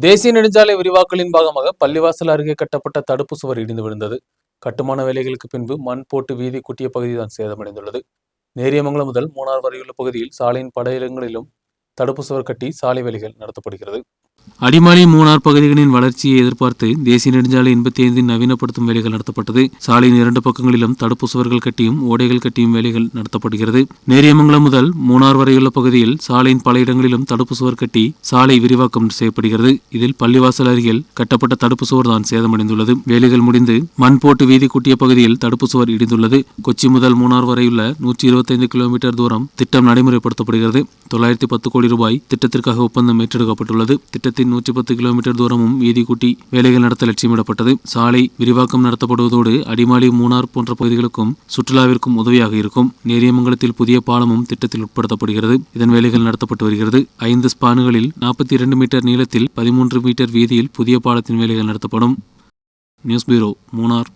தேசிய நெடுஞ்சாலை விரிவாக்கலின் பாகமாக பள்ளிவாசல் அருகே கட்டப்பட்ட தடுப்பு சுவர் இடிந்து விழுந்தது. கட்டுமான வேலைகளுக்கு பின்பு மண் போட்டு வீதி கூட்டிய பகுதிதான் சேதமடைந்துள்ளது. நேரியமங்கலம் முதல் மூணார் வரையுள்ள பகுதியில் சாலையின் பல இடங்களிலும் தடுப்பு சுவர் கட்டி சாலை வேலைகள் நடத்தப்படுகிறது. அடிமாலி மூணார் பகுதிகளின் வளர்ச்சியை எதிர்பார்த்து தேசிய நெடுஞ்சாலை 85 நவீனப்படுத்தும் வேலைகள் நடத்தப்பட்டது. சாலையின் 2 பக்கங்களிலும் தடுப்பு சுவர்கள் கட்டியும் ஓடைகள் கட்டியும் வேலைகள் நடத்தப்படுகிறது. நேரியமங்கலம் முதல் மூணார் வரையுள்ள பகுதியில் சாலையின் பல இடங்களிலும் தடுப்பு சுவர் கட்டி சாலை விரிவாக்கம் செய்யப்படுகிறது. இதில் பள்ளிவாசல் அருகில் கட்டப்பட்ட தடுப்பு சுவர் தான் சேதமடைந்துள்ளது. வேலைகள் முடிந்து மண் போட்டு வீதி கூட்டிய பகுதியில் தடுப்பு சுவர் இடிந்துள்ளது. கொச்சி முதல் மூணார் வரையுள்ள 125 கிலோமீட்டர் தூரம் திட்டம் நடைமுறைப்படுத்தப்படுகிறது. 910 கோடி ரூபாய் திட்டத்திற்காக ஒப்பந்தம் ஏற்றெடுக்கப்பட்டுள்ளது. திட்டத்தின் 110 கிலோமீட்டர் தூரமும் வீதி கூட்டி வேலைகள் நடத்த லட்சியமிடப்பட்டது. சாலை விரிவாக்கம் நடத்தப்படுவதோடு அடிமாலி மூணார் போன்ற பகுதிகளுக்கும் சுற்றுலாவிற்கும் உதவியாக இருக்கும். நேரியமங்கலத்தில் புதிய பாலமும் திட்டத்தில் உட்படுத்தப்படுகிறது. இதன் வேலைகள் நடத்தப்பட்டு வருகிறது. 5 ஸ்பான்களில் 42 மீட்டர் நீளத்தில் 13 மீட்டர் வீதியில் புதிய பாலத்தின் வேலைகள் நடத்தப்படும். News bureau, Munnar.